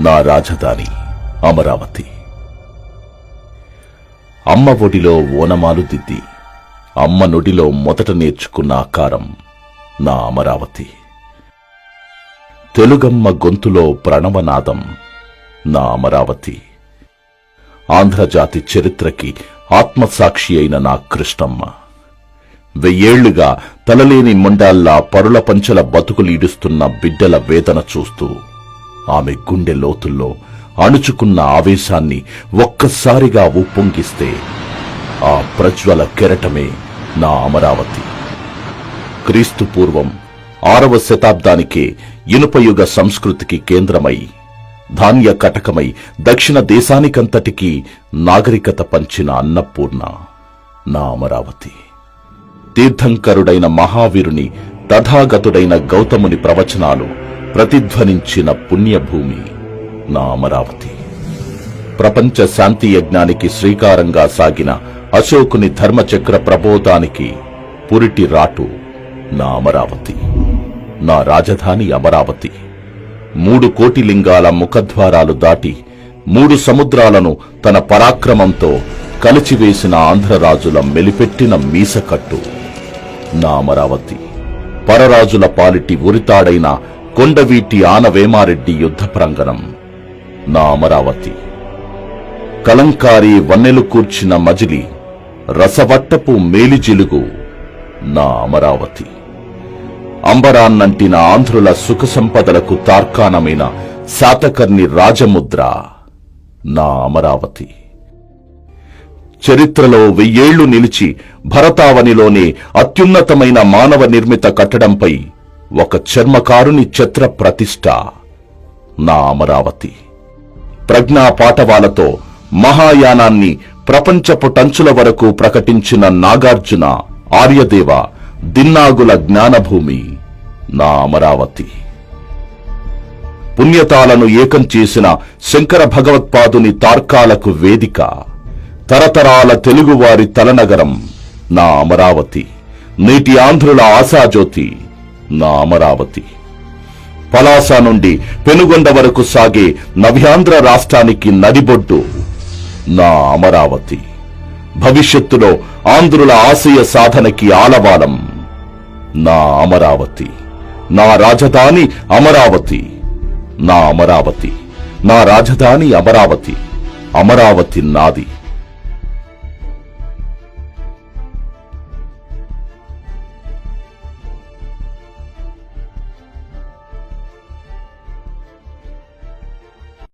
నా రాజధాని అమరావతి. అమ్మ ఒడిలో ఓనమాలు దిద్ది అమ్మ నుడిలో మొదట నేర్చుకున్న ఆకారం నా అమరావతి. తెలుగమ్మ గొంతులో ప్రణవనాదం నా అమరావతి. ఆంధ్రజాతి చరిత్రకి ఆత్మసాక్షి అయిన నా కృష్ణమ్మ. 1000 ఏళ్లుగా తలలేని మొండాల్లా పరుల పంచల బతుకులీడుస్తున్న బిడ్డల వేదన చూస్తూ ఆమె గుండె లోతుల్లో అణుచుకున్న ఆవేశాన్ని ఒక్కసారిగా ఉప్పొంగిస్తే ఆ ప్రజ్వల కెరటమే నా అమరావతి. క్రీస్తు పూర్వం 6వ శతాబ్దానికే ఇనుపయుగ సంస్కృతికి కేంద్రమై ధాన్య కటకమై దక్షిణ దేశానికంతటికీ నాగరికత పంచిన అన్నపూర్ణ నా అమరావతి. తీర్థంకరుడైన మహావీరుని తథాగతుడైన గౌతముని ప్రవచనాలు ప్రతిధ్వనించిన పుణ్యభూమి నా అమరావతి. ప్రపంచ శాంతి యజ్ఞానికి శ్రీకారంగా సాగిన అశోకుని ధర్మచక్ర ప్రబోధానికి పురిటి రాటు నా అమరావతి. నా రాజధాని అమరావతి. 3 కోటి లింగాల ముఖద్వారాలు దాటి 3 సముద్రాలను తన పరాక్రమంతో కలిచివేసిన ఆంధ్రరాజుల మెలిపెట్టిన మీసకట్టు నా అమరావతి. పరరాజుల పాలిటి ఉరితాడైన కొండవీటి ఆనవేమారెడ్డి యుద్ధ ప్రాంగణం నా అమరావతి. కలంకారీ వన్నెలు కూర్చిన మజిలి రసవట్టపు మేలిజిలుగు నా అమరావతి. అంబరాన్నంటిన ఆంధ్రుల సుఖ సంపదలకు తార్కాణమైన శాతకర్ణి రాజముద్ర నా అమరావతి. చరిత్రలో 1000 ఏళ్లు నిలిచి భరతావనిలోనే అత్యున్నతమైన మానవ నిర్మిత కట్టడంపై ఒక చర్మకారుని ఛత్ర ప్రతిష్ఠ నా అమరావతి. ప్రజ్ఞా పాటవాలతో మహాయానాన్ని ప్రపంచపు టంచుల వరకు ప్రకటించిన నాగార్జున, ఆర్యదేవ, దిన్నాగుల జ్ఞానభూమి నా అమరావతి. పుణ్యతాలను ఏకం చేసిన శంకర భగవత్పాదుని తార్కాలకు వేదిక, తరతరాల తెలుగువారి తలనగరం నా అమరావతి. నేటి ఆంధ్రుల ఆశాజ్యోతి నా అమరావతి. పలాస నుండి పెనుగొండ వరకు సాగే నవ్యాంధ్ర రాష్ట్రానికి నడిబొడ్డు నా అమరావతి. భవిష్యత్తులో ఆంధ్రుల ఆశయ సాధనకి ఆలవాలం నా అమరావతి. నా రాజధాని అమరావతి. నా అమరావతి. నా రాజధాని అమరావతి. అమరావతి నాది.